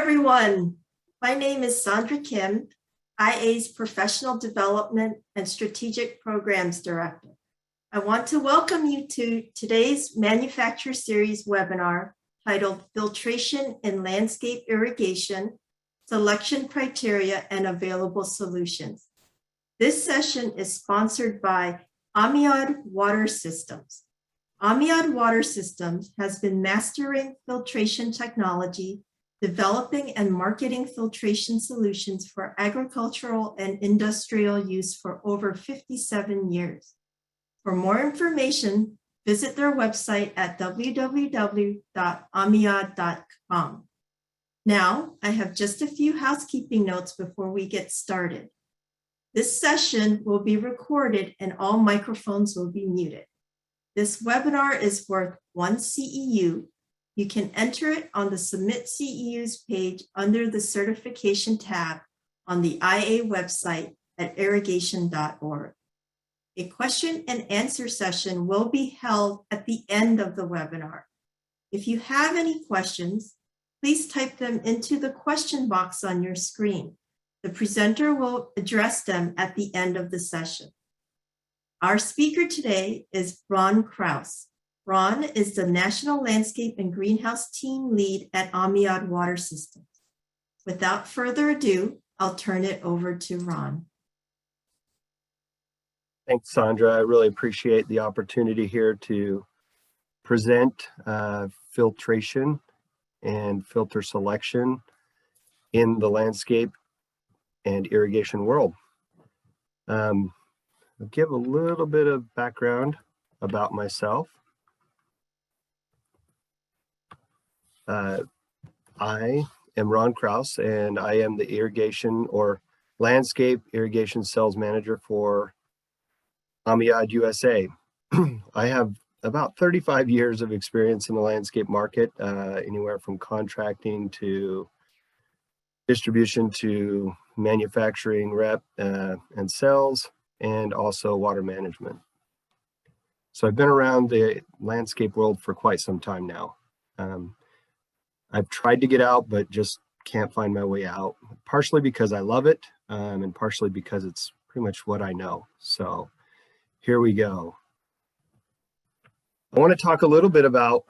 everyone. My name is Sandra Kim, IA's Professional Development and Strategic Programs Director. I want to welcome you to today's Manufacturer Series webinar titled Filtration in Landscape Irrigation, Selection Criteria and Available Solutions. This session is sponsored by Amiad Water Systems. Amiad Water Systems has been mastering filtration technology, developing and marketing filtration solutions for agricultural and industrial use for over 57 years. For more information, visit their website at www.amiad.com. Now, I have just a few housekeeping notes before we get started. This session will be recorded and all microphones will be muted. This webinar is worth 1 CEU. You can enter it on the Submit CEUs page under the Certification tab on the IA website at irrigation.org. A question and answer session will be held at the end of the webinar. If you have any questions, please type them into the question box on your screen. The presenter will address them at the end of the session. Our speaker today is Ron Kraus. Ron is the National Landscape and Greenhouse Team Lead at Amiad Water Systems. Without further ado, I'll turn it over to Ron. Thanks, Sandra. I really appreciate the opportunity here to present filtration and filter selection in the landscape and irrigation world. I'll give a little bit of background about myself. I am Ron Kraus, and I am the irrigation or landscape irrigation sales manager for Amiad USA. I have about 35 years of experience in the landscape market, anywhere from contracting to distribution to manufacturing rep and sales, and also water management. So I've been around the landscape world for quite some time now. I've tried to get out, but just can't find my way out, partially because I love it, and partially because it's pretty much what I know. So here we go. I want to talk a little bit about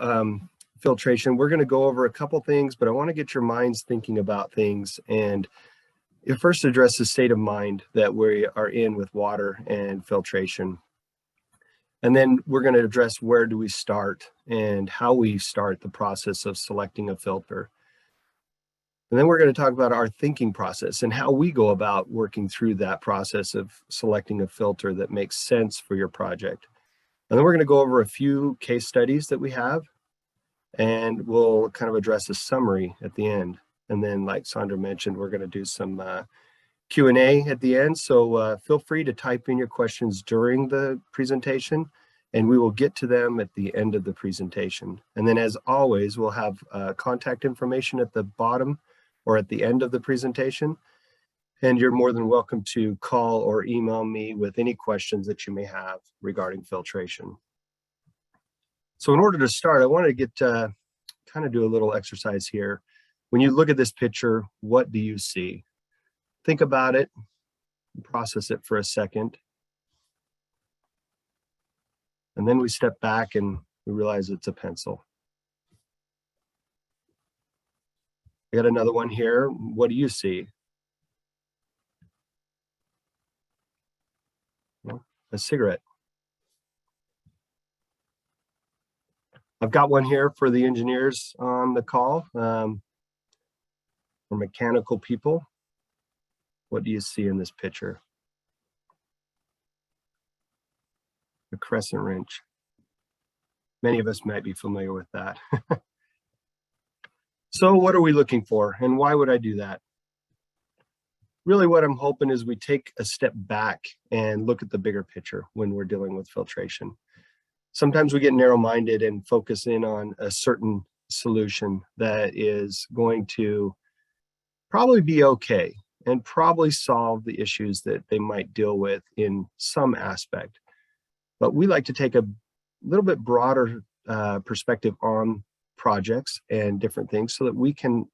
filtration. We're going to go over a couple things, but I want to get your minds thinking about things and first address the state of mind that we are in with water and filtration. And then we're going to address where do we start and how we start the process of selecting a filter. And then we're going to talk about our thinking process and how we go about working through that process of selecting a filter that makes sense for your project. And then we're going to go over a few case studies that we have, and we'll kind of address a summary at the end. And then, like Sandra mentioned, we're going to do some Q&A at the end. So feel free to type in your questions during the presentation, and we will get to them at the end of the presentation. And then, as always, we'll have contact information at the bottom or at the end of the presentation. And you're more than welcome to call or email me with any questions that you may have regarding filtration. So in order to start, I want to get kind of do a little exercise here. When you look at this picture, what do you see? Think about it, process it for a second. And then we step back and we realize it's a pencil. I got another one here. What do you see? Well, a cigarette. I've got one here for the engineers on the call, or mechanical people. What do you see in this picture? A crescent wrench. Many of us might be familiar with that. So what are we looking for, and why would I do that? Really what I'm hoping is we take a step back and look at the bigger picture when we're dealing with filtration. Sometimes we get narrow-minded and focus in on a certain solution that is going to probably be okay and probably solve the issues that they might deal with in some aspect. But we like to take a little bit broader perspective on projects and different things so that we can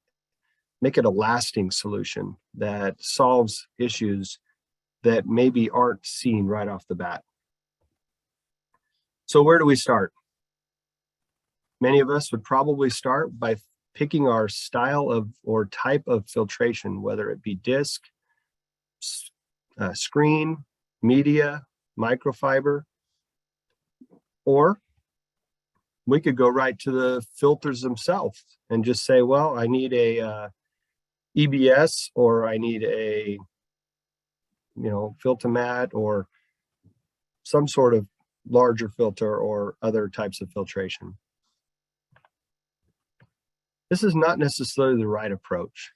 make it a lasting solution that solves issues that maybe aren't seen right off the bat. So where do we start? Many of us would probably start by picking our style of or type of filtration, whether it be disc, screen, media, microfiber, or we could go right to the filters themselves and just say, well, I need a EBS, or I need a, Filtamat, or some sort of larger filter, or other types of filtration. This is not necessarily the right approach.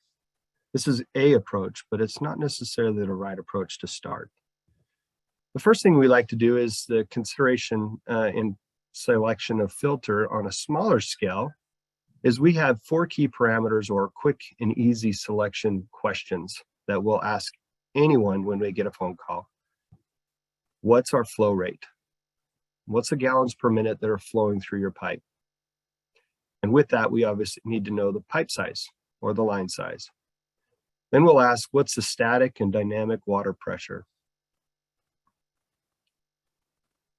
This is a approach, but it's not necessarily the right approach to start. The first thing we like to do is the consideration in selection of filter on a smaller scale is we have 4 key parameters, or quick and easy selection questions that we'll ask anyone when we get a phone call. What's our flow rate? What's the gallons per minute that are flowing through your pipe? And with that, we obviously need to know the pipe size or the line size. Then we'll ask, what's the static and dynamic water pressure?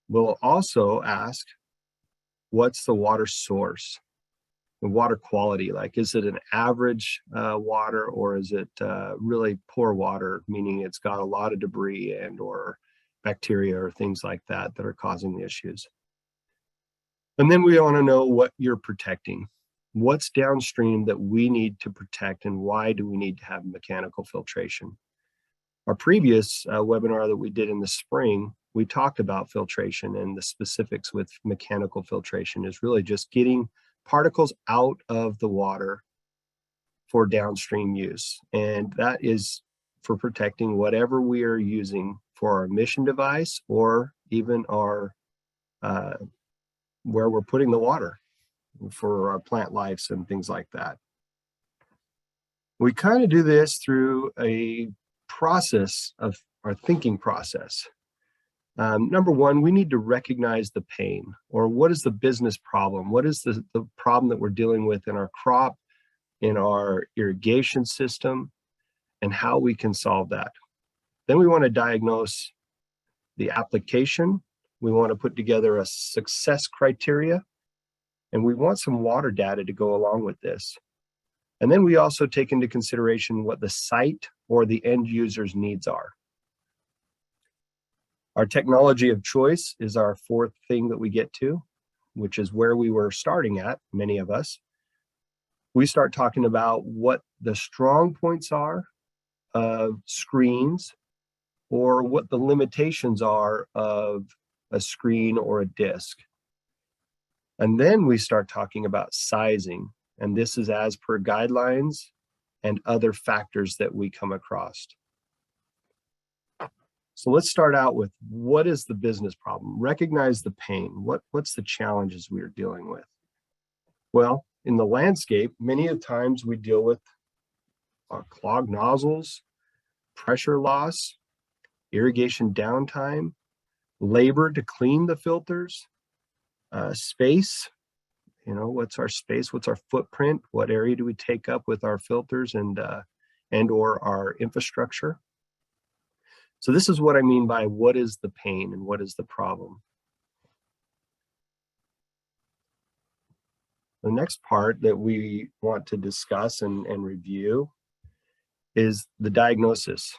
We'll also ask, what's the water source? The water quality, like, is it an average water, or is it really poor water, meaning it's got a lot of debris and or bacteria or things like that that are causing the issues? And then we want to know what you're protecting. What's downstream that we need to protect, and why do we need to have mechanical filtration? Our previous webinar that we did in the spring, we talked about filtration, and the specifics with mechanical filtration is really just getting particles out of the water for downstream use. And that is for protecting whatever we are using for our emission device, or even our where we're putting the water for our plant lives and things like that. We kind of do this through a process of our thinking process. Number one, we need to recognize the pain, or what is the business problem? What is the problem that we're dealing with in our crop, in our irrigation system, and how we can solve that. Then we want to diagnose the application. We want to put together a success criteria, and we want some water data to go along with this. And then we also take into consideration what the site or the end user's needs are. Our technology of choice is our 4th thing that we get to, which is where we were starting at, many of us. We start talking about what the strong points are of screens, or what the limitations are of a screen or a disc. And then we start talking about sizing, and this is as per guidelines and other factors that we come across. So let's start out with, what is the business problem? Recognize the pain. What's the challenges we are dealing with? Well, in the landscape, many of the times we deal with clogged nozzles, pressure loss, irrigation downtime, labor to clean the filters, space. What's our space? What's our footprint? What area do we take up with our filters and or our infrastructure? So this is what I mean by what is the pain and what is the problem. The next part that we want to discuss and review is the diagnosis.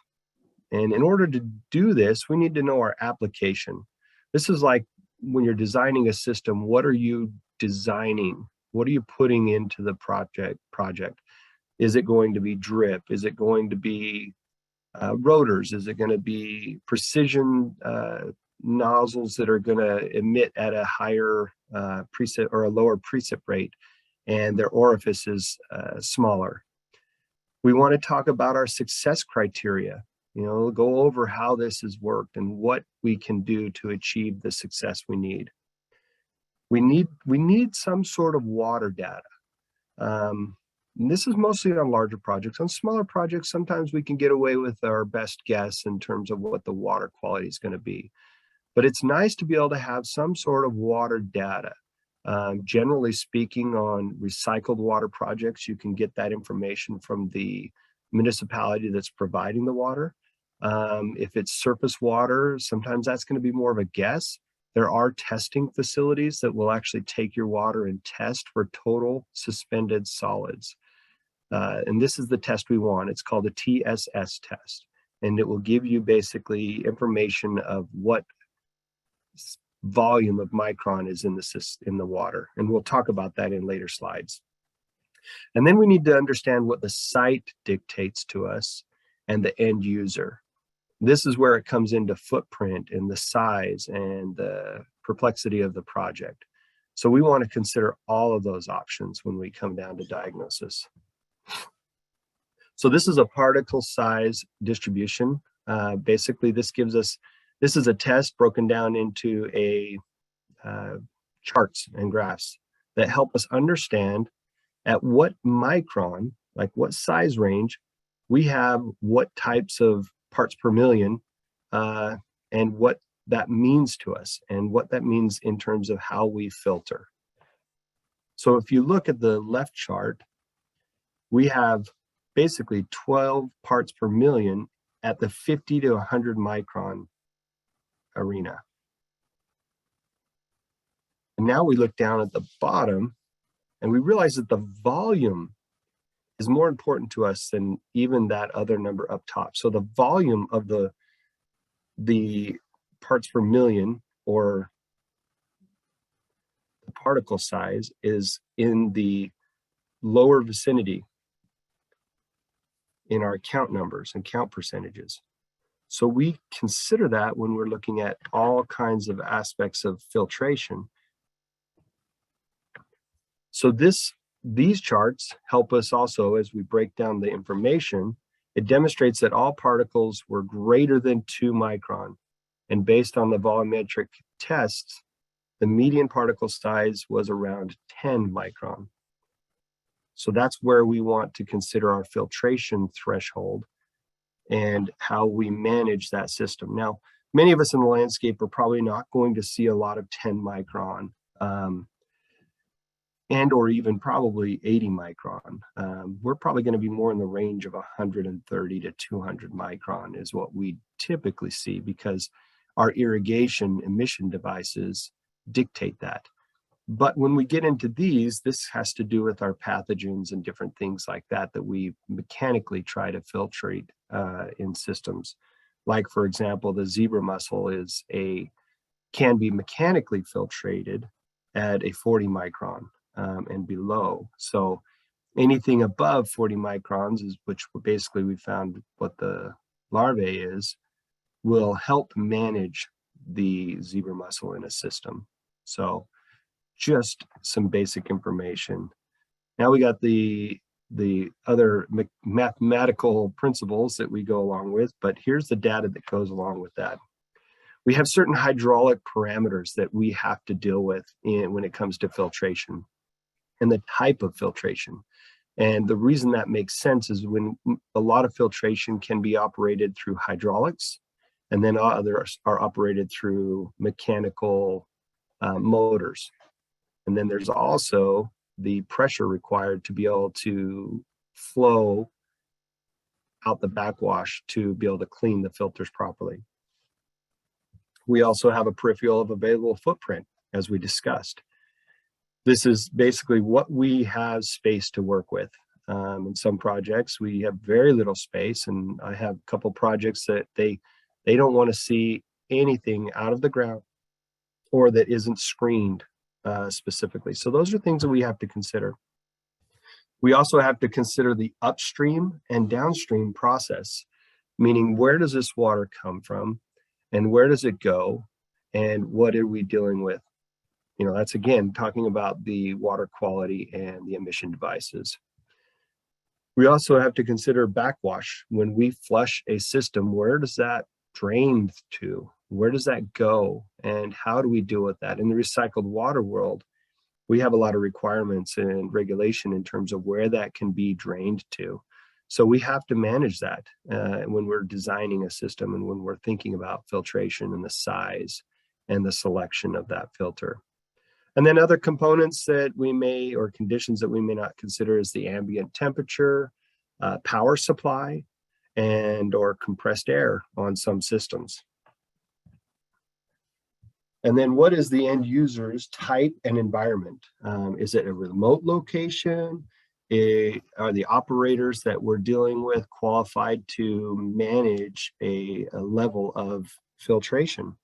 And in order to do this, we need to know our application. This is like when you're designing a system, what are you designing? What are you putting into the project? Is it going to be drip? Is it going to be rotors? Is it going to be precision nozzles that are going to emit at a higher precip or a lower precip rate, and their orifice is smaller? We want to talk about our success criteria. Go over how this has worked and what we can do to achieve the success we need. We need some sort of water data. And this is mostly on larger projects. On smaller projects, sometimes we can get away with our best guess in terms of what the water quality is going to be. But it's nice to be able to have some sort of water data. Generally speaking, on recycled water projects, you can get that information from the municipality that's providing the water. If it's surface water, sometimes that's going to be more of a guess. There are testing facilities that will actually take your water and test for total suspended solids. And this is the test we want. It's called a TSS test. And it will give you basically information of what volume of Micron is in the water. And we'll talk about that in later slides. And then we need to understand what the site dictates to us and the end user. This is where it comes into footprint and the size and the complexity of the project. So we want to consider all of those options when we come down to diagnosis. So this is a particle size distribution. Basically, this is a test broken down into charts and graphs that help us understand at what micron, like what size range, we have what types of parts per million, and what that means to us and what that means in terms of how we filter. So if you look at the left chart, we have basically 12 parts per million at the 50 to 100 micron arena. And now we look down at the bottom and we realize that the volume is more important to us than even that other number up top. So the volume of the parts per million, or the particle size, is in the lower vicinity in our count numbers and count percentages. So we consider that when we're looking at all kinds of aspects of filtration. So these charts help us also as we break down the information. It demonstrates that all particles were greater than 2 micron. And based on the volumetric tests, the median particle size was around 10 micron. So that's where we want to consider our filtration threshold and how we manage that system. Now, many of us in the landscape are probably not going to see a lot of 10 micron. And or even probably 80 micron. We're probably going to be more in the range of 130 to 200 micron is what we typically see, because our irrigation emission devices dictate that. But when we get into these, this has to do with our pathogens and different things like that that we mechanically try to filtrate in systems. Like, for example, the zebra mussel can be mechanically filtrated at a 40 micron. And below. So anything above 40 microns, which basically we found what the larvae is, will help manage the zebra mussel in a system. So just some basic information. Now we got the other mathematical principles that we go along with, but here's the data that goes along with that. We have certain hydraulic parameters that we have to deal with when it comes to filtration and the type of filtration. And the reason that makes sense is when a lot of filtration can be operated through hydraulics, and then others are operated through mechanical motors. And then there's also the pressure required to be able to flow out the backwash to be able to clean the filters properly. We also have a peripheral of available footprint, as we discussed. This is basically what we have space to work with. In some projects, we have very little space, and I have a couple projects that they don't want to see anything out of the ground or that isn't screened specifically. So those are things that we have to consider. We also have to consider the upstream and downstream process, meaning where does this water come from and where does it go and what are we dealing with? You know, that's again talking about the water quality and the emission devices. We also have to consider backwash. When we flush a system, where does that drain to? Where does that go? And how do we deal with that? In the recycled water world, we have a lot of requirements and regulation in terms of where that can be drained to. So we have to manage that when we're designing a system and when we're thinking about filtration and the size and the selection of that filter. And then other components that we may, or conditions that we may not consider, is the ambient temperature, power supply, and or compressed air on some systems. And then what is the end user's type and environment? Is it a remote location? Are the operators that we're dealing with qualified to manage a level of filtration?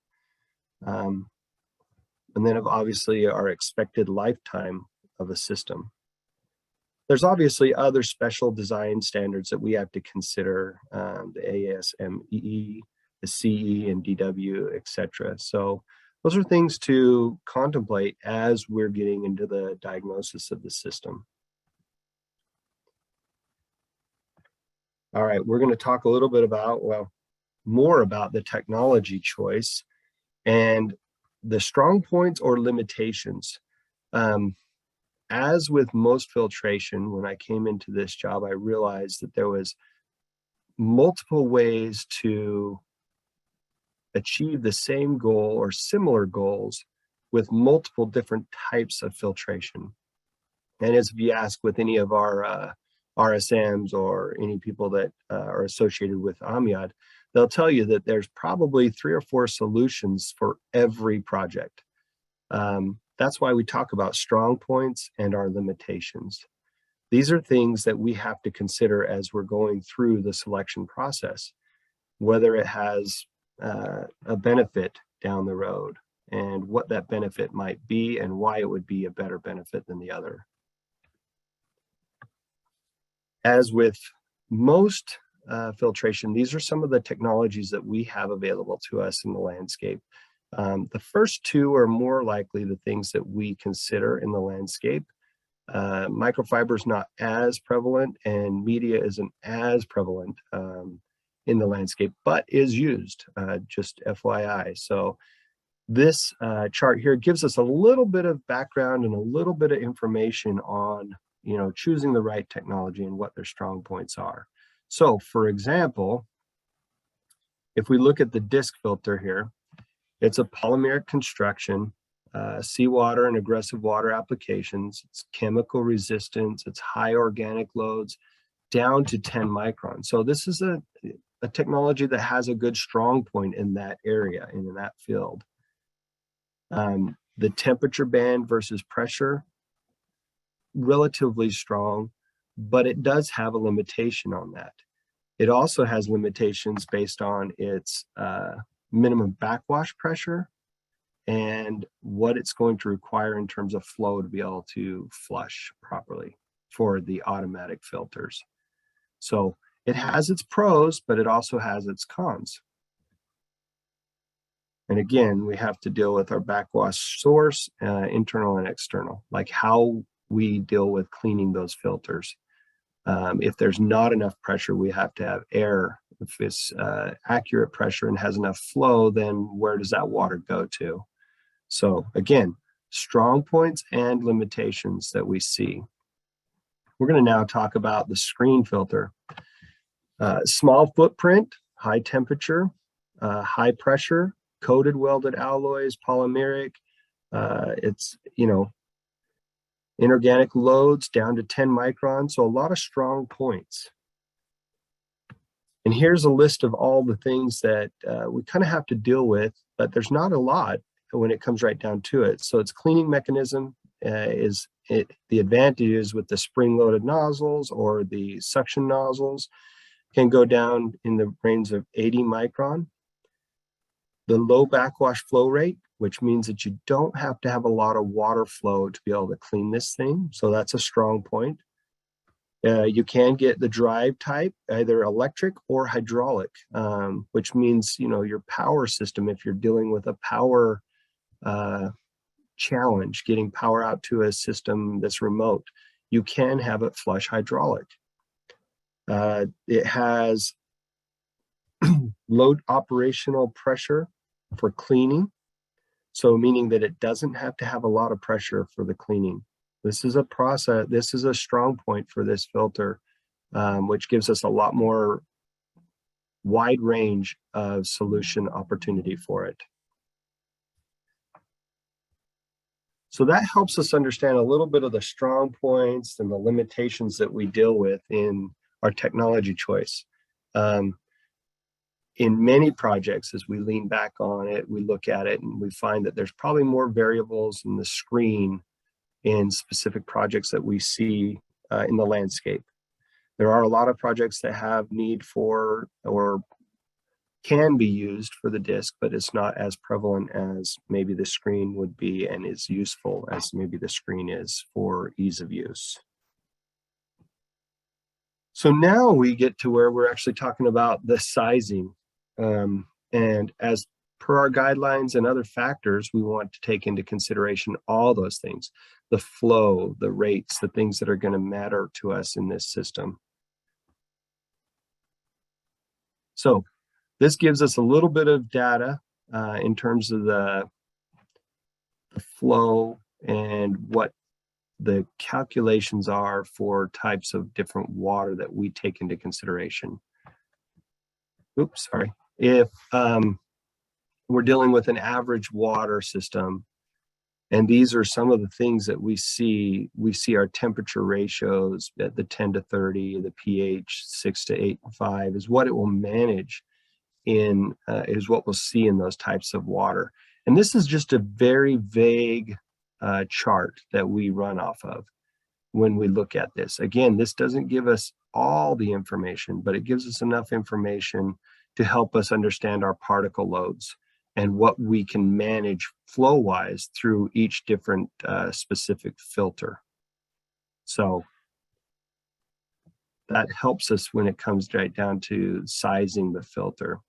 And then obviously our expected lifetime of a system. There's obviously other special design standards that we have to consider, the ASME, the CE and DW, etc. So those are things to contemplate as we're getting into the diagnosis of the system. All right, we're going to talk a little bit about, well, more about the technology choice and the strong points or limitations. As with most filtration, when I came into this job, I realized that there was multiple ways to achieve the same goal or similar goals with multiple different types of filtration. And as we ask with any of our RSMs or any people that are associated with Amiad, they'll tell you that there's probably 3 or 4 solutions for every project. That's why we talk about strong points and our limitations. These are things that we have to consider as we're going through the selection process, whether it has a benefit down the road and what that benefit might be and why it would be a better benefit than the other. As with most filtration, these are some of the technologies that we have available to us in the landscape. The first 2 are more likely the things that we consider in the landscape. Microfiber is not as prevalent and media isn't as prevalent in the landscape, but is used, just FYI. So this chart here gives us a little bit of background and a little bit of information on, choosing the right technology and what their strong points are. So for example, if we look at the disc filter here, it's a polymeric construction, seawater and aggressive water applications, it's chemical resistance, it's high organic loads, down to 10 microns. So this is a technology that has a good strong point in that area, in that field. The temperature band versus pressure, relatively strong, but it does have a limitation on that. It also has limitations based on its minimum backwash pressure and what it's going to require in terms of flow to be able to flush properly for the automatic filters. So it has its pros, but it also has its cons. And again, we have to deal with our backwash source, internal and external, like how we deal with cleaning those filters. If there's not enough pressure, we have to have air. If it's accurate pressure and has enough flow, then where does that water go to? So again, strong points and limitations that we see. We're going to now talk about the screen filter. Small footprint, high temperature, high pressure, coated welded alloys, polymeric. It's, inorganic loads down to 10 microns. So a lot of strong points. And here's a list of all the things that we kind of have to deal with, but there's not a lot when it comes right down to it. So its cleaning mechanism the advantages with the spring-loaded nozzles or the suction nozzles can go down in the range of 80 micron. The low backwash flow rate, which means that you don't have to have a lot of water flow to be able to clean this thing. So that's a strong point. You can get the drive type, either electric or hydraulic, which means, your power system, if you're dealing with a power challenge, getting power out to a system that's remote, you can have it flush hydraulic. It has low operational pressure for cleaning. So meaning that it doesn't have to have a lot of pressure for the cleaning. This is a process, this is a strong point for this filter, which gives us a lot more wide range of solution opportunity for it. So that helps us understand a little bit of the strong points and the limitations that we deal with in our technology choice. In many projects, as we lean back on it, we look at it and we find that there's probably more variables in the screen in specific projects that we see in the landscape. There are a lot of projects that have need for or can be used for the disk, but it's not as prevalent as maybe the screen would be and is useful as maybe the screen is for ease of use. So now we get to where we're actually talking about the sizing. And as per our guidelines and other factors, we want to take into consideration all those things, the flow, the rates, the things that are going to matter to us in this system. So this gives us a little bit of data in terms of the flow and what the calculations are for types of different water that we take into consideration. Oops, sorry. If we're dealing with an average water system, and these are some of the things that we see our temperature ratios at the 10 to 30, the pH 6 to 8.5 is what it will manage in, is what we'll see in those types of water. And this is just a very vague chart that we run off of when we look at this. Again, this doesn't give us all the information, but it gives us enough information to help us understand our particle loads and what we can manage flow-wise through each different specific filter. So that helps us when it comes right down to sizing the filter.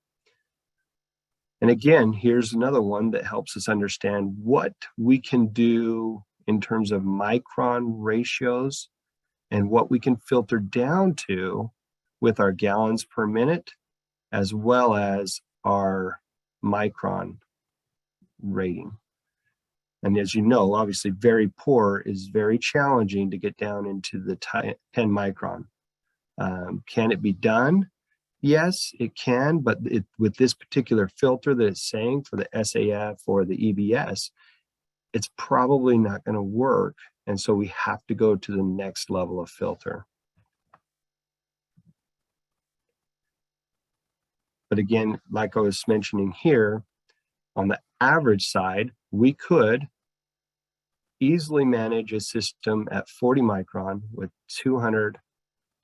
And again, here's another one that helps us understand what we can do in terms of micron ratios and what we can filter down to with our gallons per minute, as well as our micron rating. And as you know, obviously very poor is very challenging to get down into the 10 micron. Can it be done? Yes, it can, but with this particular filter that it's saying for the SAF or the EBS, it's probably not going to work. And so we have to go to the next level of filter. But again, like I was mentioning here, on the average side, we could easily manage a system at 40 micron with 200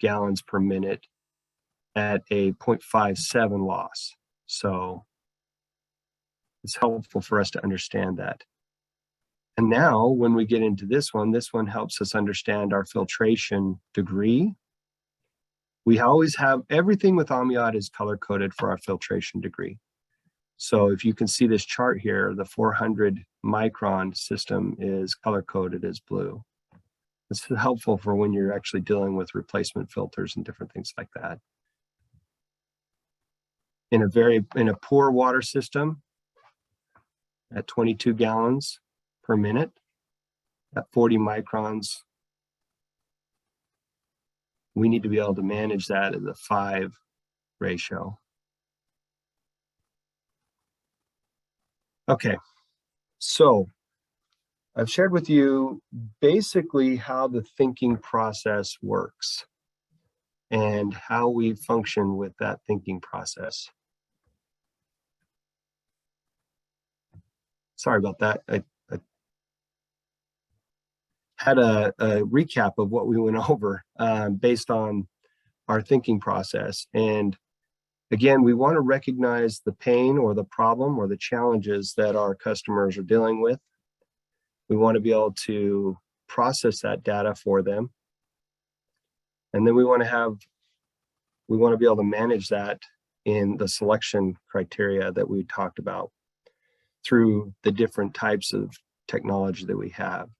gallons per minute at a 0.57 loss. So it's helpful for us to understand that. And now when we get into this one helps us understand our filtration degree. We always have everything with Amiad is color coded for our filtration degree. So if you can see this chart here, the 400 micron system is color coded as blue. It's helpful for when you're actually dealing with replacement filters and different things like that. In a poor water system, at 22 gallons per minute, at 40 microns, we need to be able to manage that at the 5 ratio. Okay, so I've shared with you basically how the thinking process works and how we function with that thinking process. Sorry about that. I had a recap of what we went over based on our thinking process. And again, we want to recognize the pain or the problem or the challenges that our customers are dealing with. We want to be able to process that data for them. And then we want to be able to manage that in the selection criteria that we talked about through the different types of technology that we have.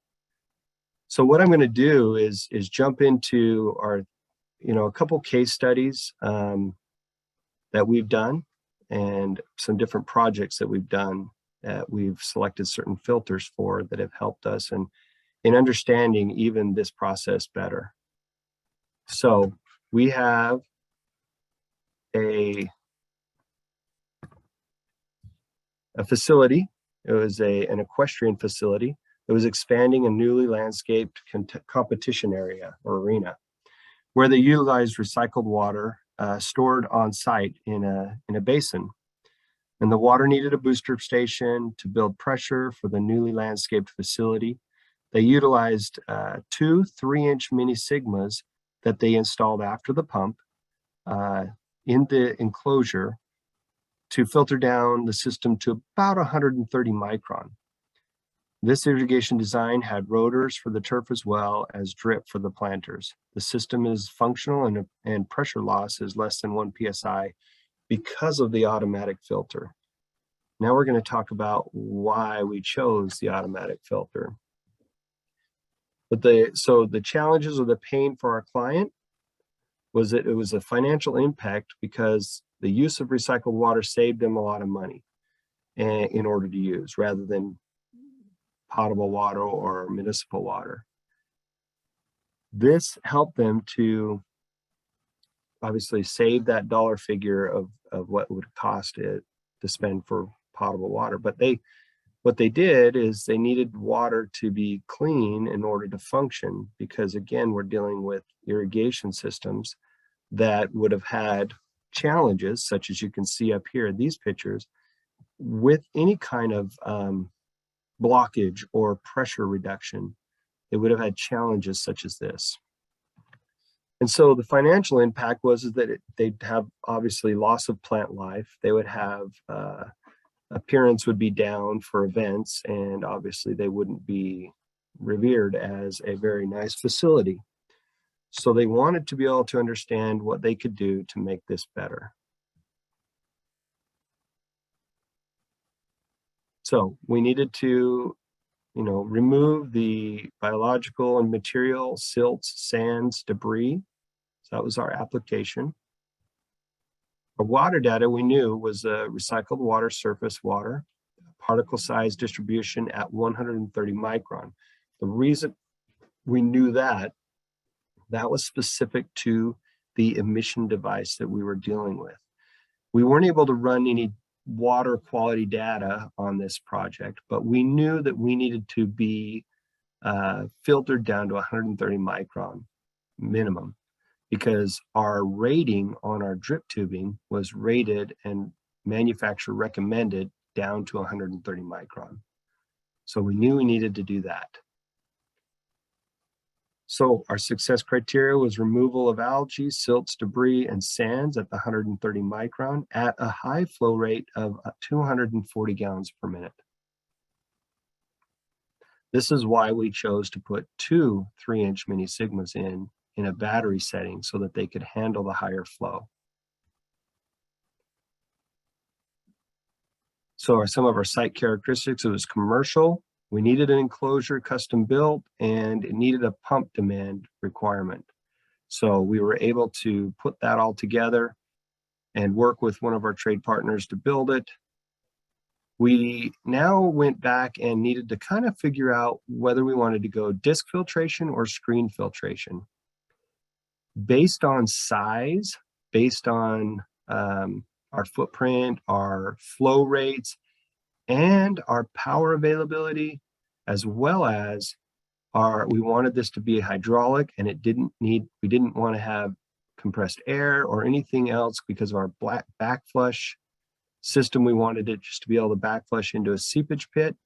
So what I'm going to do is jump into our, a couple case studies that we've done and some different projects that we've done that we've selected certain filters for that have helped us in understanding even this process better. So we have a facility. It was an equestrian facility that was expanding a newly landscaped competition area or arena, where they utilized recycled water stored on site in a basin. And the water needed a booster station to build pressure for the newly landscaped facility. They utilized 2 3-inch mini Sigmas that they installed after the pump in the enclosure to filter down the system to about 130 micron. This irrigation design had rotors for the turf as well as drip for the planters. The system is functional and pressure loss is less than 1 psi because of the automatic filter. Now we're going to talk about why we chose the automatic filter. But so the challenges or the pain for our client was that it was a financial impact because the use of recycled water saved them a lot of money in order to use rather than potable water or municipal water. This helped them to obviously save that dollar figure of what it would cost it to spend for potable water. But what they did is they needed water to be clean in order to function, because again, we're dealing with irrigation systems that would have had challenges, such as you can see up here in these pictures, with any kind of blockage or pressure reduction. They would have had challenges such as this. And so the financial impact was that they'd have obviously loss of plant life. They would have appearance would be down for events, and obviously they wouldn't be revered as a very nice facility. So they wanted to be able to understand what they could do to make this better. So we needed to, remove the biological and material, silts, sands, debris. So that was our application. Our water data we knew was recycled water, surface water, particle size distribution at 130 micron. The reason we knew that was specific to the emission device that we were dealing with. We weren't able to run any water quality data on this project, but we knew that we needed to be filtered down to 130 micron minimum, because our rating on our drip tubing was rated and manufacturer recommended down to 130 micron. So we knew we needed to do that. So our success criteria was removal of algae, silts, debris, and sands at the 130 micron at a high flow rate of 240 gallons per minute. This is why we chose to put 2 3-inch mini Sigmas in a battery setting so that they could handle the higher flow. So some of our site characteristics, it was commercial. We needed an enclosure custom built, and it needed a pump demand requirement. So we were able to put that all together and work with one of our trade partners to build it. We now went back and needed to kind of figure out whether we wanted to go disc filtration or screen filtration. Based on size, based on our footprint, our flow rates, and our power availability, as well as we wanted this to be hydraulic, and we didn't want to have compressed air or anything else because of our backflush system. We wanted it just to be able to backflush into a seepage pit.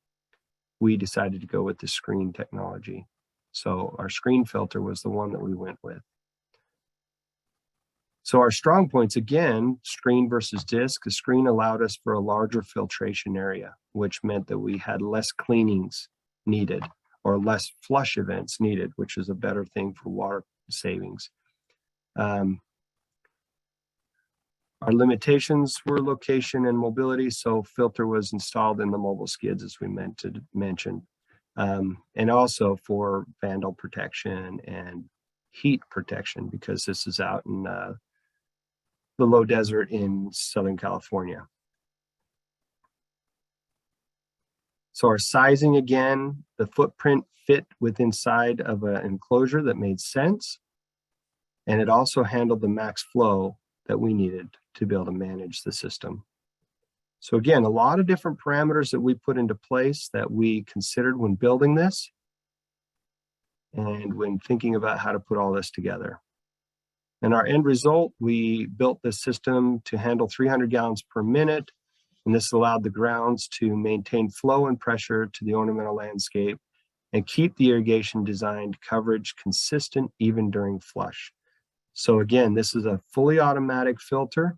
We decided to go with the screen technology. So our screen filter was the one that we went with. So our strong points, again, screen versus disc. The screen allowed us for a larger filtration area, which meant that we had less cleanings needed or less flush events needed, which is a better thing for water savings. Our limitations were location and mobility, so filter was installed in the mobile skids, as we mentioned, and also for vandal protection and heat protection, because this is out in the low desert in Southern California. So our sizing, again, the footprint fit with inside of an enclosure that made sense, and it also handled the max flow that we needed to be able to manage the system. So again, a lot of different parameters that we put into place that we considered when building this and when thinking about how to put all this together. And our end result, we built this system to handle 300 gallons per minute. And this allowed the grounds to maintain flow and pressure to the ornamental landscape and keep the irrigation designed coverage consistent even during flush. So again, this is a fully automatic filter,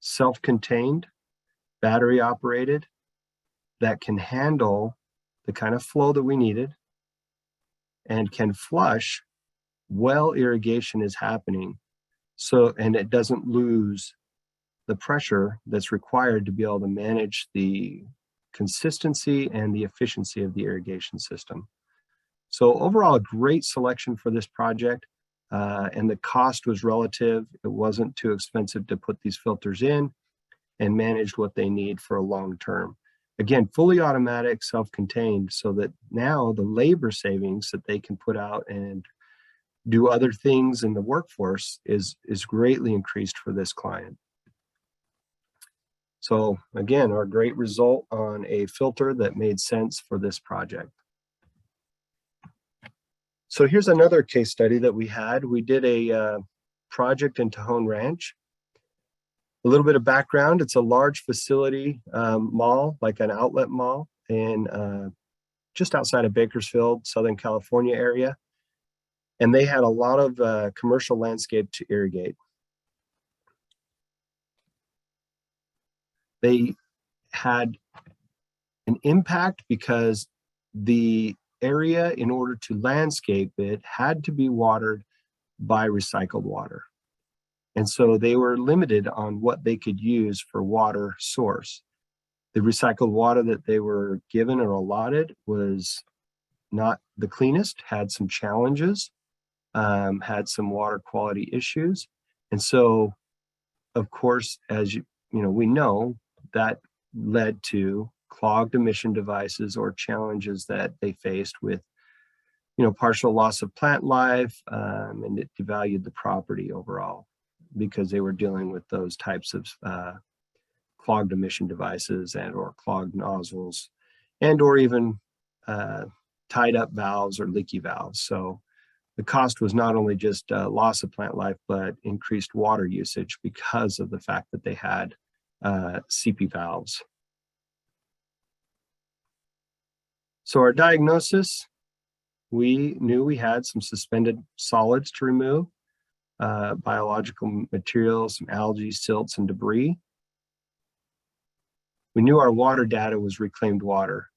self-contained, battery operated, that can handle the kind of flow that we needed and can flush while irrigation is happening. So, and it doesn't lose the pressure that's required to be able to manage the consistency and the efficiency of the irrigation system. So overall, a great selection for this project, and the cost was relative. It wasn't too expensive to put these filters in and manage what they need for a long term. Again, fully automatic, self-contained, so that now the labor savings that they can put out and do other things in the workforce is greatly increased for this client. So again, our great result on a filter that made sense for this project. So here's another case study that we had. We did a project in Tejon Ranch. A little bit of background, it's a large facility mall, like an outlet mall in just outside of Bakersfield, Southern California area. And they had a lot of commercial landscape to irrigate. They had an impact because the area, in order to landscape it, had to be watered by recycled water. And so they were limited on what they could use for water source. The recycled water that they were given or allotted was not the cleanest, had some challenges, had some water quality issues. And so, of course, as we know, that led to clogged emission devices or challenges that they faced with, partial loss of plant life, and it devalued the property overall because they were dealing with those types of clogged emission devices and or clogged nozzles and or even tied up valves or leaky valves. So the cost was not only just loss of plant life, but increased water usage because of the fact that they had CP valves. So our diagnosis, we knew we had some suspended solids to remove, biological materials, some algae, silts, and debris. We knew our water data was reclaimed water,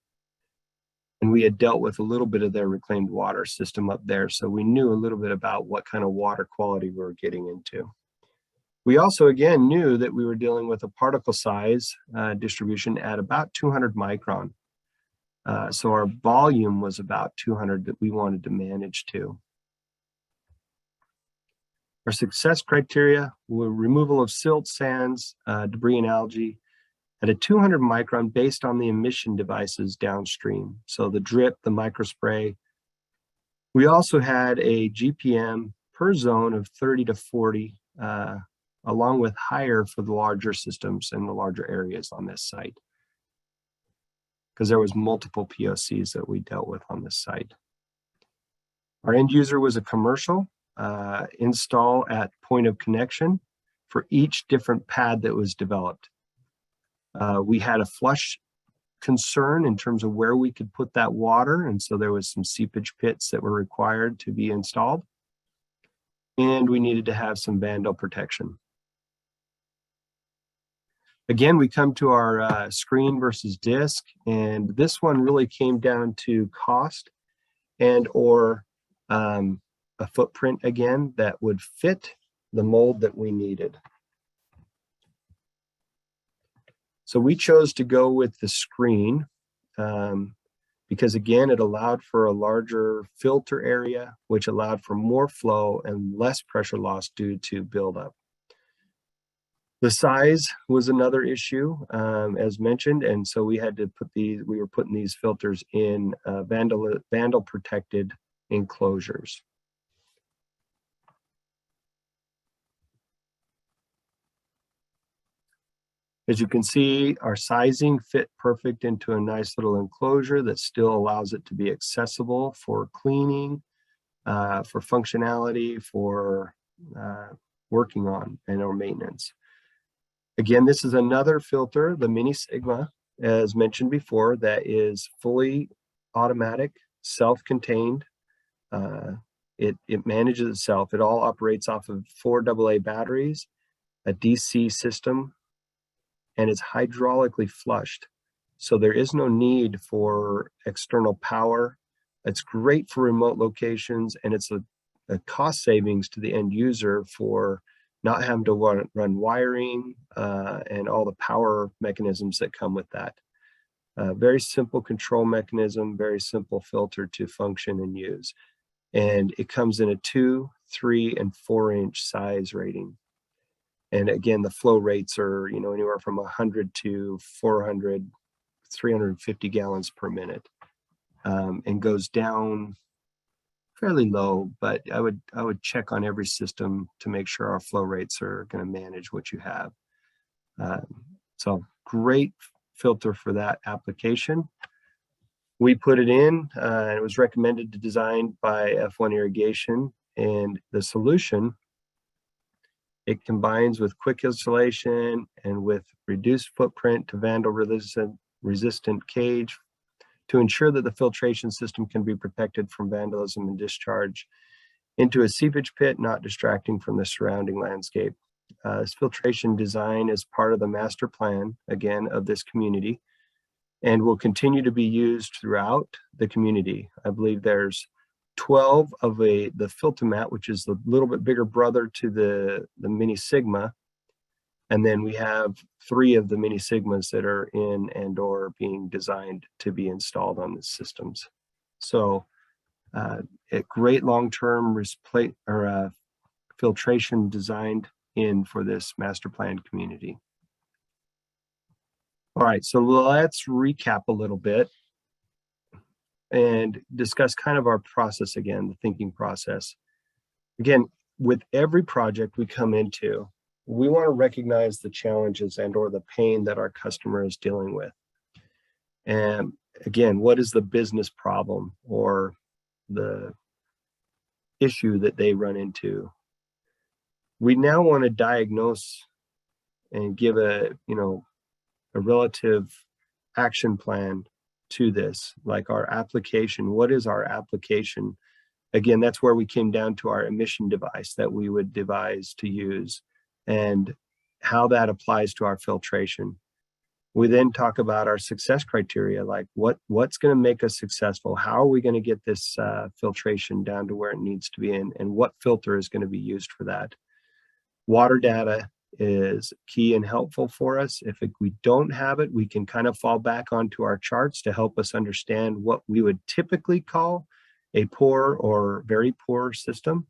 and we had dealt with a little bit of their reclaimed water system up there, so we knew a little bit about what kind of water quality we were getting into. We also, again, knew that we were dealing with a particle size distribution at about 200 micron. So our volume was about 200 that we wanted to manage to. Our success criteria were removal of silt, sands, debris, and algae at a 200 micron based on the emission devices downstream. So the drip, the microspray. We also had a GPM per zone of 30 to 40, along with higher for the larger systems and the larger areas on this site, because there was multiple POCs that we dealt with on this site. Our end user was a commercial install at point of connection for each different pad that was developed. We had a flush concern in terms of where we could put that water, and so there was some seepage pits that were required to be installed, and we needed to have some vandal protection. Again, we come to our screen versus disc, and this one really came down to cost and or a footprint, again, that would fit the mold that we needed. So we chose to go with the screen because, again, it allowed for a larger filter area, which allowed for more flow and less pressure loss due to buildup. The size was another issue, as mentioned, and so we had to put we were putting these filters in vandal protected enclosures. As you can see, our sizing fit perfect into a nice little enclosure that still allows it to be accessible for cleaning, for functionality, for working on and or maintenance. Again, this is another filter, the Mini Sigma, as mentioned before, that is fully automatic, self-contained. It manages itself. It all operates off of 4 AA batteries, a DC system, and it's hydraulically flushed. So there is no need for external power. It's great for remote locations, and it's a cost savings to the end user for not having to run wiring and all the power mechanisms that come with that. Very simple control mechanism, very simple filter to function and use. And it comes in a 2, 3, and 4-inch size rating. And again, the flow rates are, anywhere from 100 to 400, 350 gallons per minute, and goes down fairly low, but I would check on every system to make sure our flow rates are going to manage what you have. So great filter for that application. We put it in, and it was recommended to design by F1 Irrigation, and the solution, it combines with quick installation and with reduced footprint to vandal resistant cage to ensure that the filtration system can be protected from vandalism and discharge into a seepage pit, not distracting from the surrounding landscape. This filtration design is part of the master plan, again, of this community, and will continue to be used throughout the community. I believe there's 12 of the Filtamat, which is the little bit bigger brother to the Mini Sigma. And then we have 3 of the Mini Sigmas that are in and or being designed to be installed on the systems. So a great long-term filtration designed in for this master plan community. All right, so let's recap a little bit and discuss kind of our process again, the thinking process. Again, with every project we come into, we want to recognize the challenges and or the pain that our customer is dealing with. And again, what is the business problem or the issue that they run into? We now want to diagnose and give a relative action plan to this, like our application. What is our application? Again, that's where we came down to our emission device that we would devise to use and how that applies to our filtration. We then talk about our success criteria, like what's going to make us successful? How are we going to get this filtration down to where it needs to be in, and what filter is going to be used for that? Water data is key and helpful for us. If we don't have it, we can kind of fall back onto our charts to help us understand what we would typically call a poor or very poor system.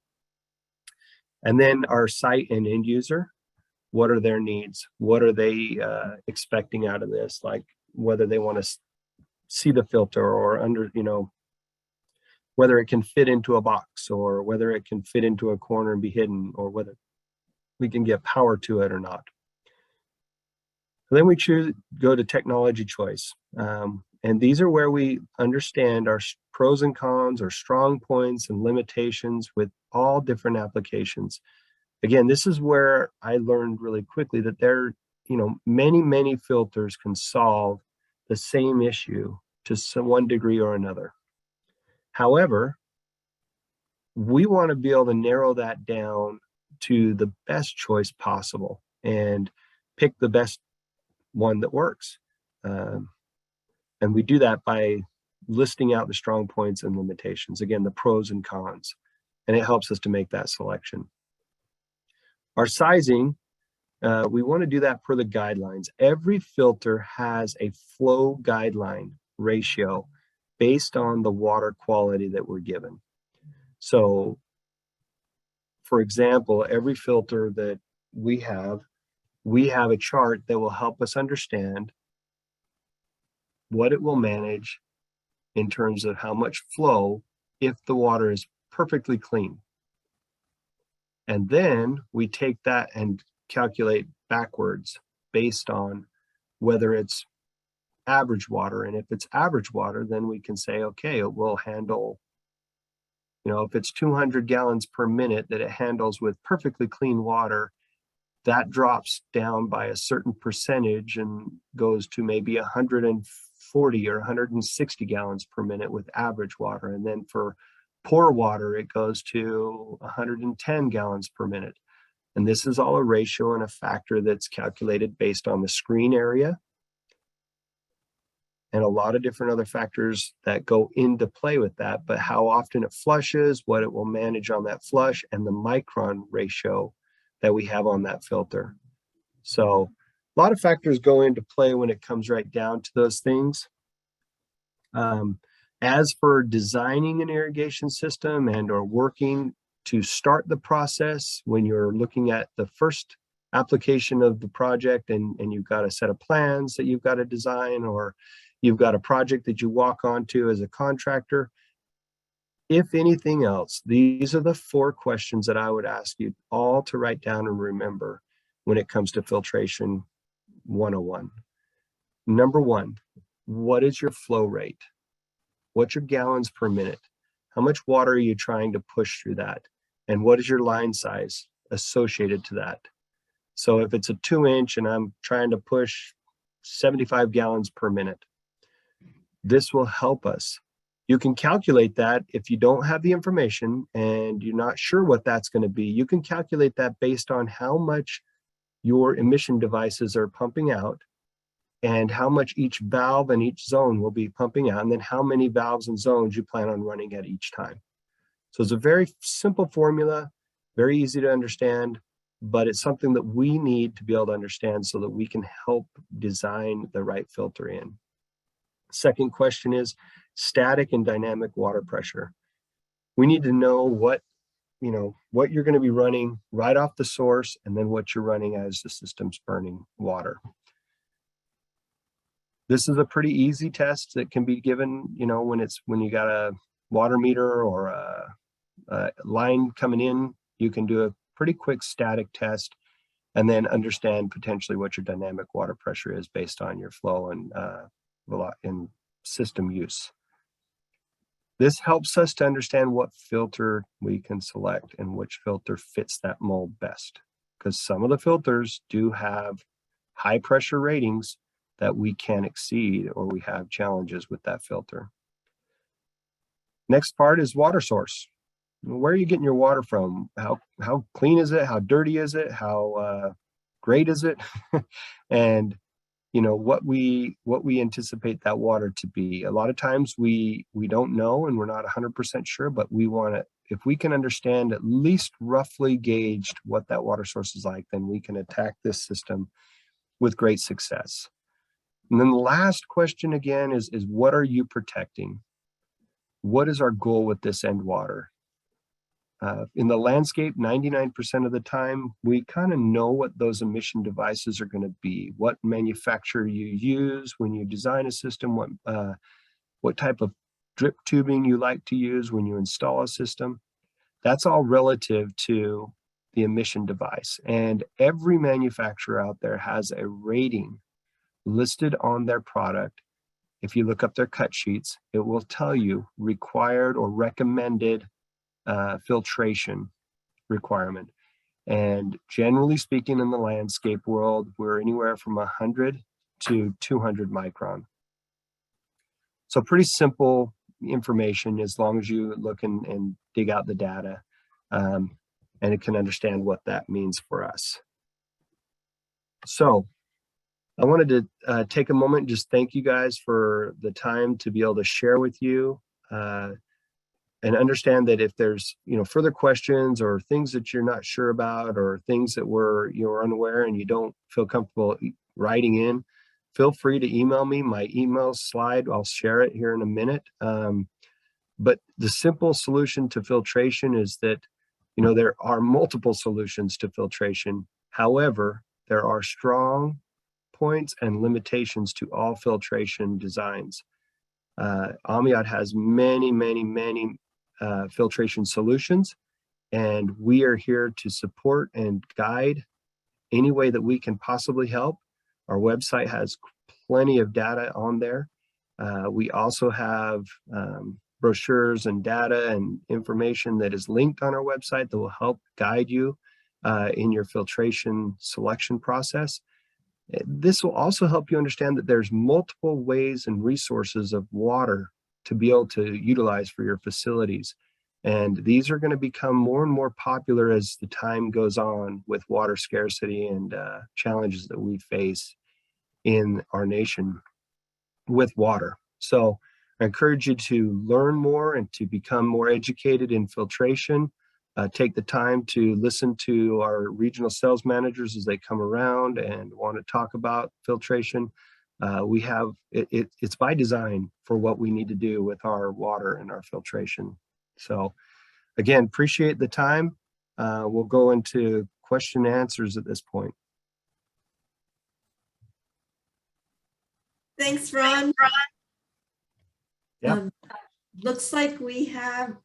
And then our site and end user, what are their needs? What are they expecting out of this? Like whether they want to see the filter or whether it can fit into a box or whether it can fit into a corner and be hidden, or whether we can get power to it or not. And then we go to technology choice. And these are where we understand our pros and cons, or strong points and limitations with all different applications. Again, this is where I learned really quickly that many filters can solve the same issue to one degree or another. However, we want to be able to narrow that down to the best choice possible and pick the best one that works. And we do that by listing out the strong points and limitations, again, the pros and cons, and it helps us to make that selection. Our sizing, we want to do that per the guidelines. Every filter has a flow guideline ratio based on the water quality that we're given. So, for example, every filter that we have a chart that will help us understand what it will manage in terms of how much flow if the water is perfectly clean. And then we take that and calculate backwards based on whether it's average water. And if it's average water, then we can say, okay, it will handle, you know, if it's 200 gallons per minute that it handles with perfectly clean water, that drops down by a certain percentage and goes to maybe 140 or 160 gallons per minute with average water. And then for poor water, it goes to 110 gallons per minute. And this is all a ratio and a factor that's calculated based on the screen area and a lot of different other factors that go into play with that, but how often it flushes, what it will manage on that flush, and the micron ratio that we have on that filter. So a lot of factors go into play when it comes right down to those things. As for designing an irrigation system and or working to start the process, when you're looking at the first application of the project and you've got a set of plans that you've got to design, or you've got a project that you walk onto as a contractor, if anything else, these are the 4 questions that I would ask you all to write down and remember when it comes to Filtration 101. Number 1, what is your flow rate? What's your gallons per minute? How much water are you trying to push through that? And what is your line size associated to that? So if it's a 2-inch and I'm trying to push 75 gallons per minute, this will help us. You can calculate that if you don't have the information and you're not sure what that's going to be. You can calculate that based on how much your emission devices are pumping out and how much each valve and each zone will be pumping out, and then how many valves and zones you plan on running at each time. So it's a very simple formula, very easy to understand, but it's something that we need to be able to understand so that we can help design the right filter in. Second question is static and dynamic water pressure. We need to know what you're going to be running right off the source, and then what you're running as the system's burning water. This is a pretty easy test that can be given, when you got a water meter or a line coming in. You can do a pretty quick static test and then understand potentially what your dynamic water pressure is based on your flow and system use. This helps us to understand what filter we can select and which filter fits that mold best, because some of the filters do have high pressure ratings that we can exceed, or we have challenges with that filter. Next part is water source. Where are you getting your water from? How clean is it? How dirty is it? How great is it? And what we anticipate that water to be. A lot of times we don't know and we're not 100% sure, but we want to, if we can understand at least roughly gauged what that water source is like, then we can attack this system with great success. And then the last question again is what are you protecting? What is our goal with this end water? In the landscape, 99% of the time, we kind of know what those emission devices are going to be, what manufacturer you use when you design a system, what type of drip tubing you like to use when you install a system. That's all relative to the emission device. And every manufacturer out there has a rating listed on their product. If you look up their cut sheets, it will tell you required or recommended filtration requirement. And generally speaking, in the landscape world, we're anywhere from 100 to 200 micron. So pretty simple information as long as you look and dig out the data, and it can understand what that means for us. So I wanted to take a moment and just thank you guys for the time to be able to share with you and understand that if there's further questions or things that you're not sure about or things that you're unaware and you don't feel comfortable writing in, feel free to email me. My email slide, I'll share it here in a minute. But the simple solution to filtration is that there are multiple solutions to filtration. However, there are strong points and limitations to all filtration designs. Amiad has many filtration solutions, and we are here to support and guide any way that we can possibly help. Our website has plenty of data on there. We also have brochures and data and information that is linked on our website that will help guide you in your filtration selection process. This will also help you understand that there's multiple ways and resources of water to be able to utilize for your facilities. And these are going to become more and more popular as the time goes on with water scarcity and challenges that we face in our nation with water. So I encourage you to learn more and to become more educated in filtration. Take the time to listen to our regional sales managers as they come around and want to talk about filtration. We have it's by design for what we need to do with our water and our filtration. So again, appreciate the time. We'll go into question and answers at this point. Thanks, Ron. Yep. Looks like we have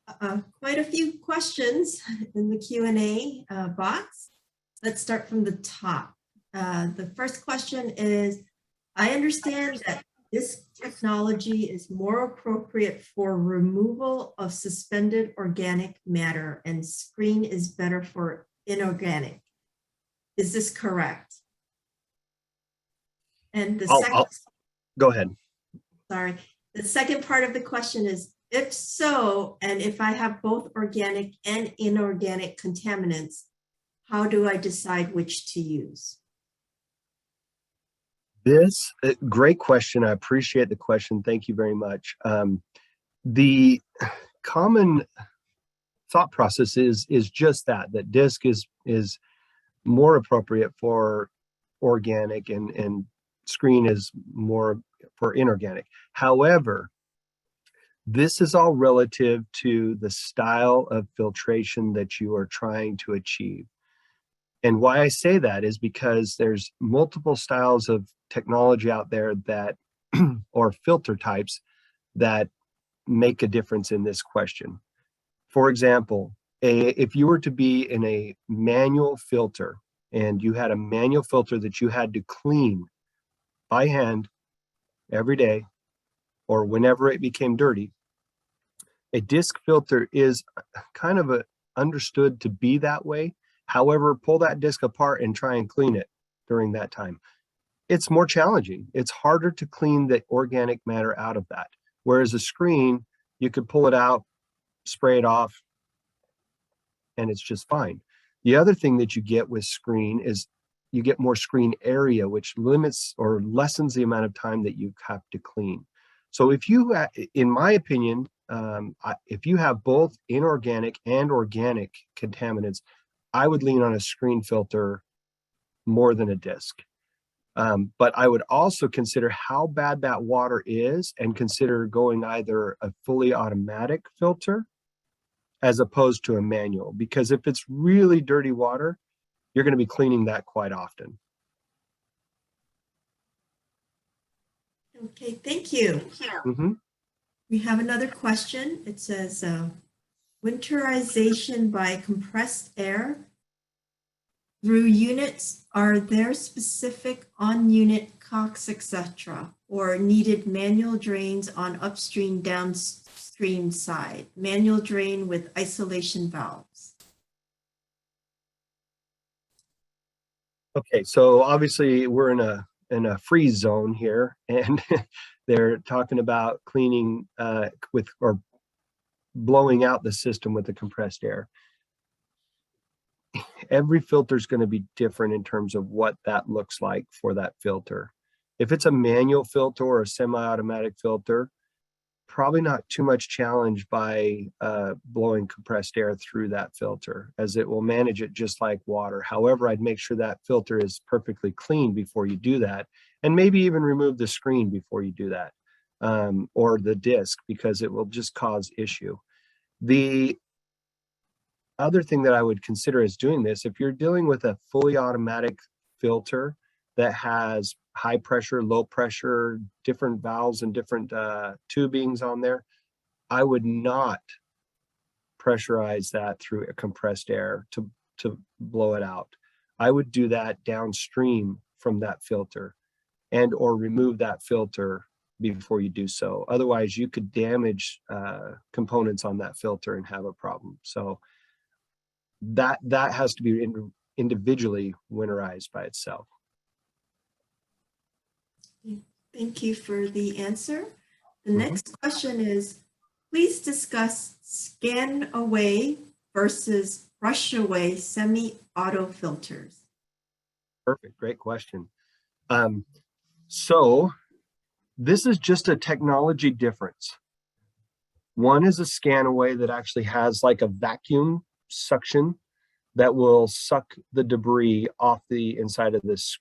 quite a few questions in the Q&A box. Let's start from the top. The first question is, I understand that this technology is more appropriate for removal of suspended organic matter and screen is better for inorganic. Is this correct? And the second, go ahead. Sorry. The second part of the question is, if so, and if I have both organic and inorganic contaminants, how do I decide which to use? This great question. I appreciate the question. Thank you very much. The common thought process is just that disc is more appropriate for organic and screen is more for inorganic. However, this is all relative to the style of filtration that you are trying to achieve. And why I say that is because there's multiple styles of technology out there that, or filter types that make a difference in this question. For example, if you were to be in a manual filter and you had a manual filter that you had to clean by hand every day or whenever it became dirty, a disc filter is kind of understood to be that way. However, pull that disc apart and try and clean it during that time. It's more challenging. It's harder to clean the organic matter out of that. Whereas a screen, you could pull it out, spray it off, and it's just fine. The other thing that you get with screen is you get more screen area, which limits or lessens the amount of time that you have to clean. So if you, in my opinion, if you have both inorganic and organic contaminants, I would lean on a screen filter more than a disc. But I would also consider how bad that water is and consider going either a fully automatic filter as opposed to a manual. Because if it's really dirty water, you're going to be cleaning that quite often. Okay, thank you. Mm-hmm. We have another question. It says, winterization by compressed air through units, are there specific on-unit cocks, etc., or needed manual drains on upstream, downstream side, manual drain with isolation valves? Okay, so obviously we're in a freeze zone here, and they're talking about cleaning with or blowing out the system with the compressed air. Every filter is going to be different in terms of what that looks like for that filter. If it's a manual filter or a semi-automatic filter, probably not too much challenge by blowing compressed air through that filter, as it will manage it just like water. However, I'd make sure that filter is perfectly clean before you do that, and maybe even remove the screen before you do that, or the disc, because it will just cause issue. The other thing that I would consider is doing this, if you're dealing with a fully automatic filter that has high pressure, low pressure, different valves and different tubings on there, I would not pressurize that through a compressed air to blow it out. I would do that downstream from that filter. and or remove that filter before you do so. Otherwise, you could damage components on that filter and have a problem. So that has to be individually winterized by itself. Thank you for the answer. The next question is, please discuss ScanAway versus BrushAway semi-auto filters. Perfect, great question. So this is just a technology difference. One is a ScanAway that actually has like a vacuum suction that will suck the debris off the inside of this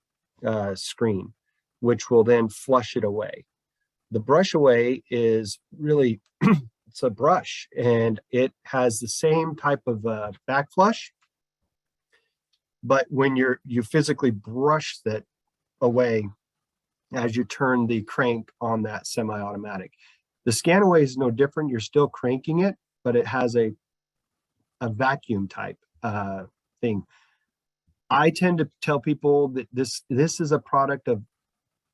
screen, which will then flush it away. The BrushAway is really, it's a brush, and it has the same type of back flush, but when you physically brush that away as you turn the crank on that semi-automatic. The ScanAway is no different. You're still cranking it, but it has a vacuum type thing. I tend to tell people that this is a product of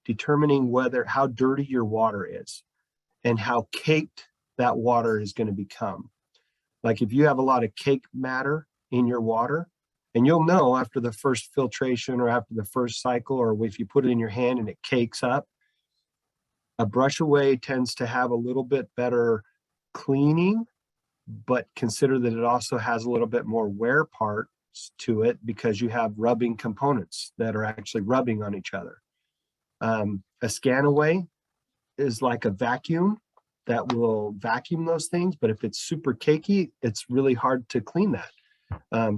determining how dirty your water is and how caked that water is going to become. Like if you have a lot of cake matter in your water, and you'll know after the first filtration or after the first cycle, or if you put it in your hand and it cakes up, a BrushAway tends to have a little bit better cleaning, but consider that it also has a little bit more wear parts to it because you have rubbing components that are actually rubbing on each other. A ScanAway is like a vacuum that will vacuum those things, but if it's super cakey, it's really hard to clean that.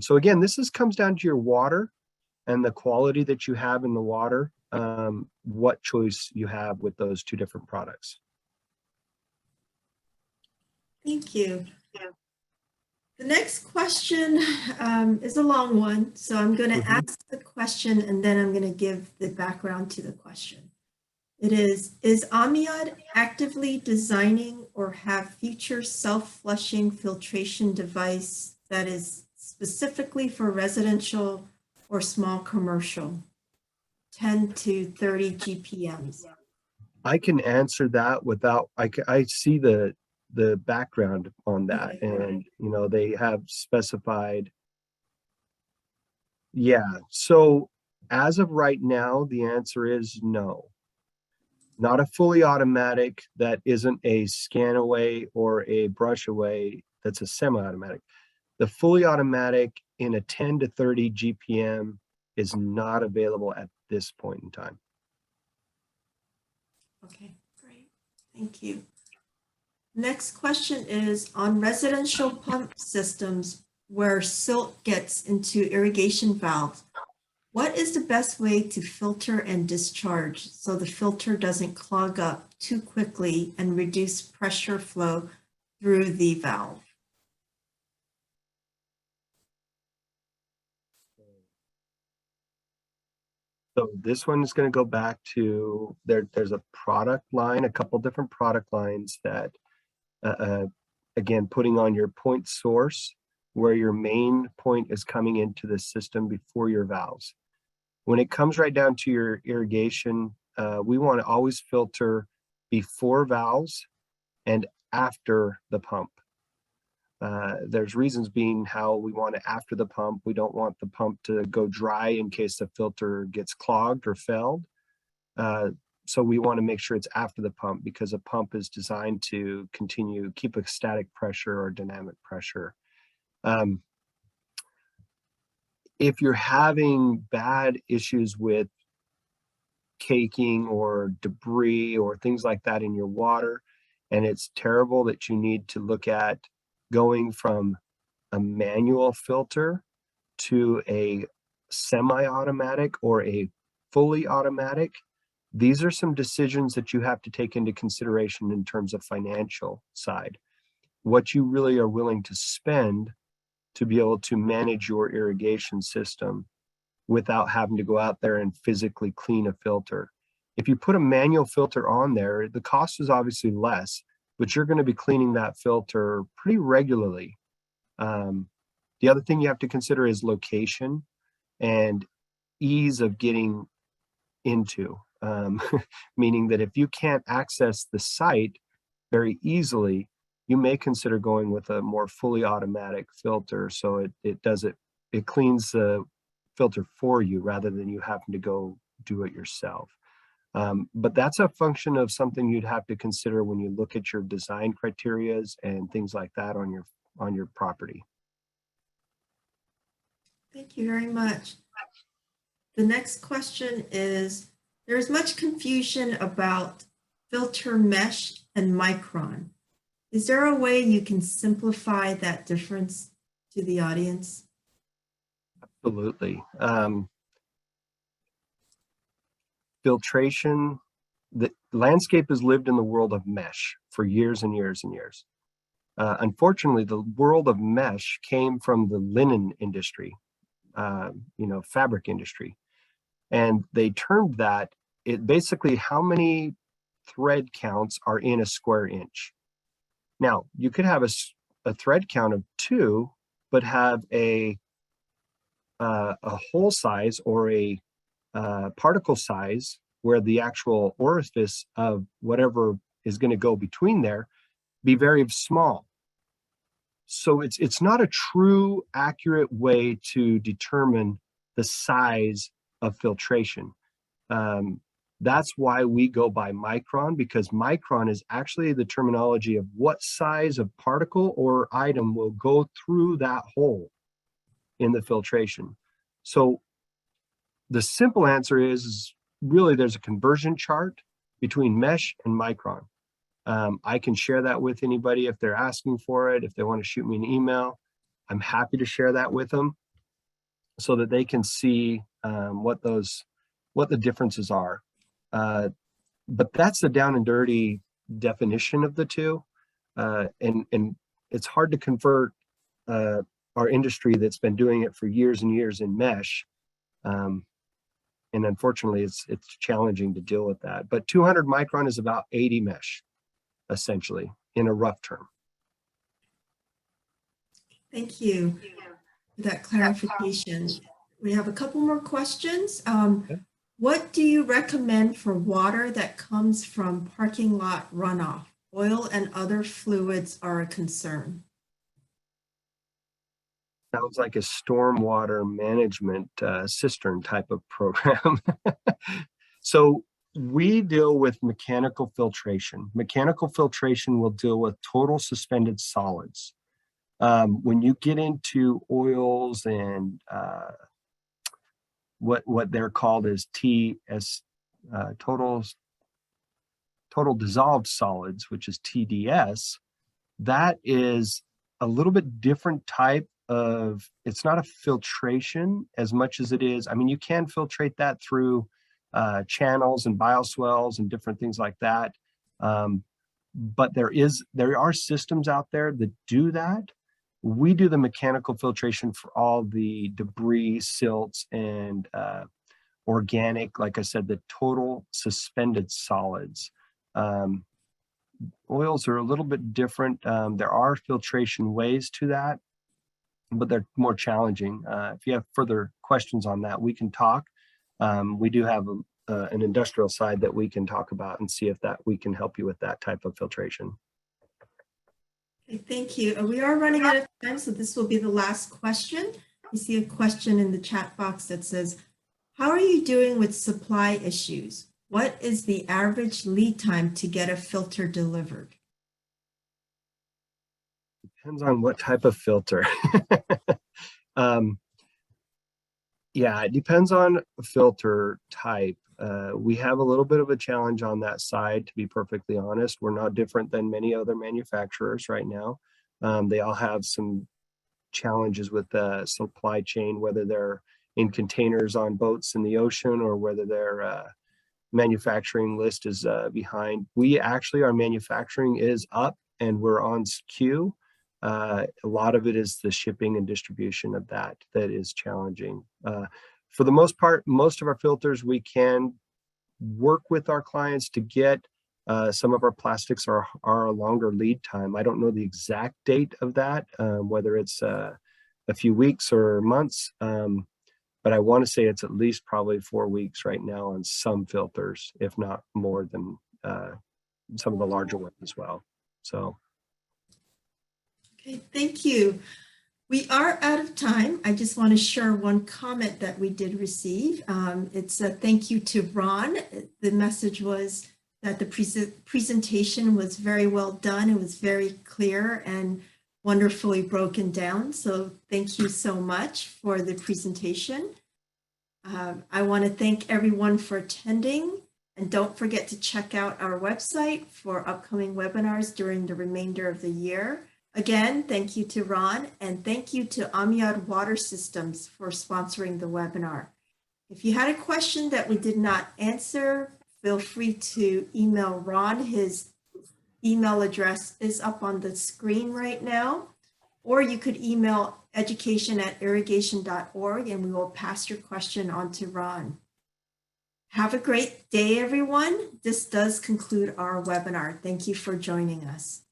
So again, this comes down to your water and the quality that you have in the water, what choice you have with those two different products. Thank you. The next question is a long one, so I'm going to ask the question and then I'm going to give the background to the question. It is Amiad actively designing or have future self-flushing filtration device that is specifically for residential or small commercial, 10 to 30 GPMs? I can answer that without, I see the background on that, okay. And they have specified. Yeah, so as of right now, the answer is no. Not a fully automatic that isn't a ScanAway or a BrushAway that's a semi-automatic. The fully automatic in a 10 to 30 GPM is not available at this point in time. Okay, great. Thank you. Next question is on residential pump systems where silt gets into irrigation valves. What is the best way to filter and discharge so the filter doesn't clog up too quickly and reduce pressure flow through the valve? So this one is going to go back to there's a product line, a couple different product lines that, again, putting on your point source where your main point is coming into the system before your valves. When it comes right down to your irrigation, we want to always filter before valves and after the pump. There's reasons being how we want it after the pump. We don't want the pump to go dry in case the filter gets clogged or failed. So we want to make sure it's after the pump because a pump is designed to keep a static pressure or dynamic pressure. If you're having bad issues with caking or debris or things like that in your water, and it's terrible that you need to look at going from a manual filter to a semi-automatic or a fully automatic, these are some decisions that you have to take into consideration in terms of financial side. What you really are willing to spend to be able to manage your irrigation system without having to go out there and physically clean a filter. If you put a manual filter on there, the cost is obviously less, but you're going to be cleaning that filter pretty regularly. The other thing you have to consider is location and ease of getting into. meaning that if you can't access the site very easily, you may consider going with a more fully automatic filter. So it cleans the filter for you rather than you having to go do it yourself. But that's a function of something you'd have to consider when you look at your design criterias and things like that on your property. Thank you very much. The next question is, there's much confusion about filter mesh and Micron. Is there a way you can simplify that difference to the audience? Absolutely. Filtration, the landscape has lived in the world of mesh for years and years and years. Unfortunately, the world of mesh came from the linen industry, fabric industry. And they termed that, it basically how many thread counts are in a square inch. Now, you could have a thread count of 2, but have a hole size or a particle size where the actual orifice of whatever is going to go between there be very small. So it's not a true accurate way to determine the size of filtration. That's why we go by micron, because micron is actually the terminology of what size of particle or item will go through that hole in the filtration. So the simple answer is really there's a conversion chart between mesh and micron. I can share that with anybody if they're asking for it. If they want to shoot me an email, I'm happy to share that with them so that they can see what the differences are. But that's the down and dirty definition of the two. And it's hard to convert our industry that's been doing it for years and years in mesh. And unfortunately, it's challenging to deal with that. But 200 micron is about 80 mesh, essentially, in a rough term. Thank you for that clarification. We have a couple more questions. What do you recommend for water that comes from parking lot runoff? Oil and other fluids are a concern. Sounds like a stormwater management cistern type of program. So we deal with mechanical filtration. Mechanical filtration will deal with total suspended solids. When you get into oils and what they're called as total dissolved solids, which is TDS, that is a little bit different type of, it's not a filtration as much as it is, I mean, you can filtrate that through channels and bioswales and different things like that. But there are systems out there that do that. We do the mechanical filtration for all the debris, silts, and organic, like I said, the total suspended solids. Oils are a little bit different. There are filtration ways to that, but they're more challenging. If you have further questions on that, we can talk. We do have an industrial side that we can talk about and see if we can help you with that type of filtration. Okay, thank you. We are running out of time, so this will be the last question. We see a question in the chat box that says, how are you doing with supply issues? What is the average lead time to get a filter delivered? Depends on what type of filter. Yeah, it depends on filter type. We have a little bit of a challenge on that side, to be perfectly honest. We're not different than many other manufacturers right now. They all have some challenges with the supply chain, whether they're in containers on boats in the ocean or whether their manufacturing list is behind. Our manufacturing is up and we're on queue. A lot of it is the shipping and distribution of that is challenging. For the most part, most of our filters, we can work with our clients to get. Some of our plastics are a longer lead time. I don't know the exact date of that, whether it's a few weeks or months, but I want to say it's at least probably 4 weeks right now on some filters, if not more than some of the larger ones as well. So. Okay, thank you. We are out of time. I just want to share one comment that we did receive. It's a thank you to Ron. The message was that the presentation was very well done. It was very clear and wonderfully broken down. So thank you so much for the presentation. I want to thank everyone for attending, and don't forget to check out our website for upcoming webinars during the remainder of the year. Again, thank you to Ron, and thank you to Amiad Water Systems for sponsoring the webinar. If you had a question that we did not answer, feel free to email Ron. His email address is up on the screen right now, or you could email education@irrigation.org and we will pass your question on to Ron. Have a great day, everyone. This does conclude our webinar. Thank you for joining us.